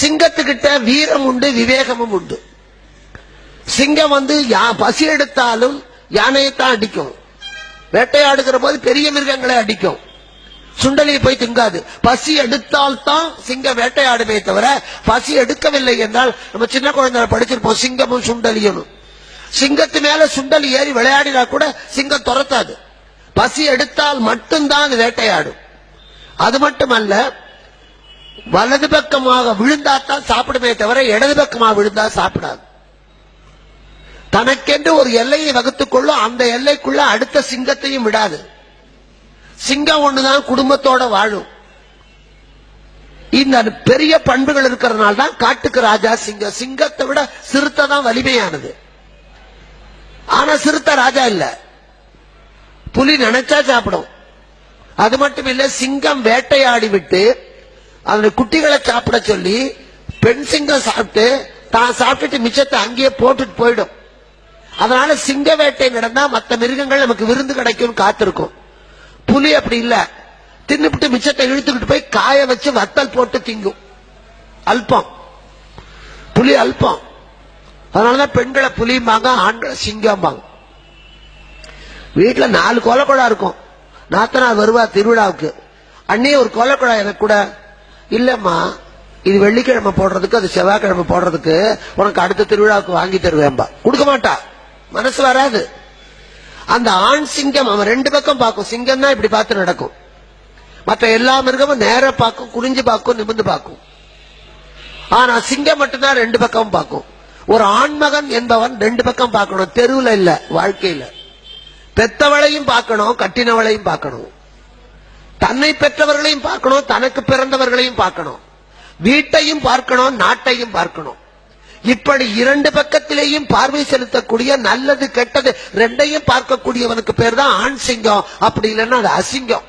சிங்கத்துக்கிட்ட வீரம் உண்டு, விவேகமும் உண்டு. சிங்கம் பசி எடுத்தாலும் யானையைத்தான் அடிக்கும். வேட்டையாடுகிற போது பெரிய மிருகங்களை அடிக்கும், சுண்டலியை போய் திங்காது. பசி எடுத்தால் தான் சிங்கம் வேட்டையாடுமே தவிர பசி எடுக்கவில்லை என்றால், நம்ம சின்ன குழந்தை படிச்சிருப்போம் சிங்கமும் சுண்டலியும். சிங்கத்து மேல சுண்டலி ஏறி விளையாடினா கூட சிங்கம் துரத்தாது. பசி எடுத்தால் மட்டும்தான் வேட்டையாடும். அது மட்டுமல்ல, வலது பக்கமாக விழுந்தாத்தான் சாப்பிடுமே தவிர இடது பக்கமாக விழுந்தா சாப்பிடாது. தனக்கென்று ஒரு எல்லையை வகுத்துக் கொள்ளும், அந்த எல்லைக்குள்ள அடுத்த சிங்கத்தையும் விடாது. சிங்கம் ஒண்ணுதான் குடும்பத்தோட வாழும். இந்த பெரிய பண்புகள் இருக்கிறதுனால தான் காட்டுக்கு ராஜா சிங்கம். சிங்கத்தை விட சிறுத்தை தான் வலிமையானது. ஆனா சிறுத்தை ராஜா இல்ல, புலி நினைச்சா சாப்பிடும். அது மட்டும் இல்ல, சிங்கம் வேட்டையாடி விட்டு அதனுடைய குட்டிகளை சாப்பிட சொல்லி பெண் சிங்கம் சாப்பிட்டு தான் சாப்பிட்டுட்டு மிச்சத்தை அங்கேயே போட்டுட்டு போயிடும். அதனால சிங்க வேட்டை நடந்தா மற்ற மிருகங்கள் நமக்கு விருந்து கிடைக்கும் காத்திருக்கும். புலி அப்படி இல்ல, தின்னுபிட்டு மிச்சத்தை இழுத்துக்கிட்டு போய் காய வச்சு வத்தல் போட்டு திங்கும். அல்பம், புலி அல்பம். அதனாலதான் பெண்களை புலிம்பாங்க, ஆண்களை சிங்கம்பாங்க. வீட்டுல 4 கோலக்குழா இருக்கும். நாத்தனார் வருவா திருவிழாவுக்கு, அண்ணே ஒரு கோலக்குழா எனக்கு கூட. இல்லம்மா, இது வெள்ளிக்கிழமை போடுறதுக்கு, அது செவ்வாய்க்கிழமை போடுறதுக்கு, உனக்கு அடுத்த திருவிழாவுக்கு வாங்கி தருவேன்பா. கொடுக்க மாட்டா, மனசு வராது. அந்த ஆண் சிங்கம் அவன் 2 பக்கம் பார்க்கும். சிங்கம் தான் இப்படி பார்த்து நடக்கும். மற்ற எல்லா மிருகமும் நேர பார்க்கும், குனிஞ்சு பார்க்கும், நிமிந்து பார்க்கும். ஆனா சிங்கம் மட்டும்தான் 2 பக்கம் பார்க்கும். ஒரு ஆண்மகன் என்பவன் 2 பக்கம் பார்க்கணும், தெருவில் இல்ல, வாழ்க்கையில. பெத்தவளையும் பார்க்கணும், கட்டினவளையும் பார்க்கணும், தன்னை பெற்றவர்களையும் பார்க்கணும், தனக்கு பிறந்தவர்களையும் பார்க்கணும், வீட்டையும் பார்க்கணும், நாட்டையும் பார்க்கணும். இப்படி 2 பக்கத்திலேயும் பார்வை செலுத்தக்கூடிய, நல்லது கெட்டது 2ஐயும் பார்க்கக்கூடியவனுக்கு பேர் தான் ஆண் சிங்கம். அப்படி இல்லைன்னா அது அசிங்கம்.